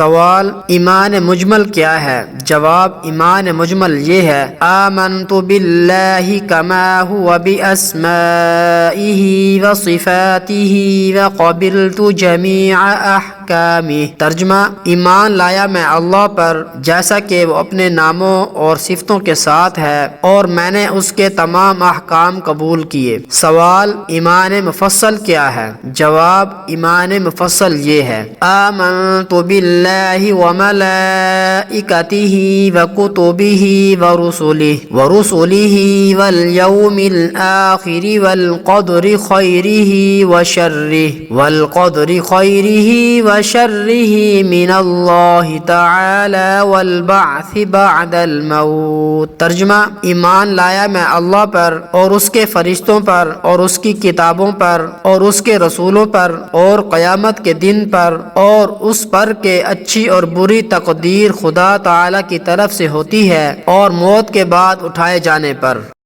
سوال: ایمان مجمل کیا ہے؟ جواب: ایمان مجمل یہ ہے: آمنت باللہ کما هو باسمائہ وصفاتہ وقبلت جمیع احکامہ۔ ترجمہ: ایمان لایا میں اللہ پر جیسا کہ وہ اپنے ناموں اور صفتوں کے ساتھ ہے، اور میں نے اس کے تمام احکام قبول کیے۔ سوال: ایمان مفصل کیا ہے؟ جواب: ایمان مفصل یہ ہے: آمنت باللہ وملائکتہ وکتبہ ورسلہ والیوم الآخر والقدر خیرہ وشرہ من اللہ تعالی والبعث بعد الموت۔ ترجمہ: ایمان لایا میں اللہ پر اور اس کے فرشتوں پر اور اس کی کتابوں پر اور اس کے رسولوں پر اور قیامت کے دن پر، اور اس پر کہ اچھی اور بری تقدیر خدا تعالی کی طرف سے ہوتی ہے، اور موت کے بعد اٹھائے جانے پر۔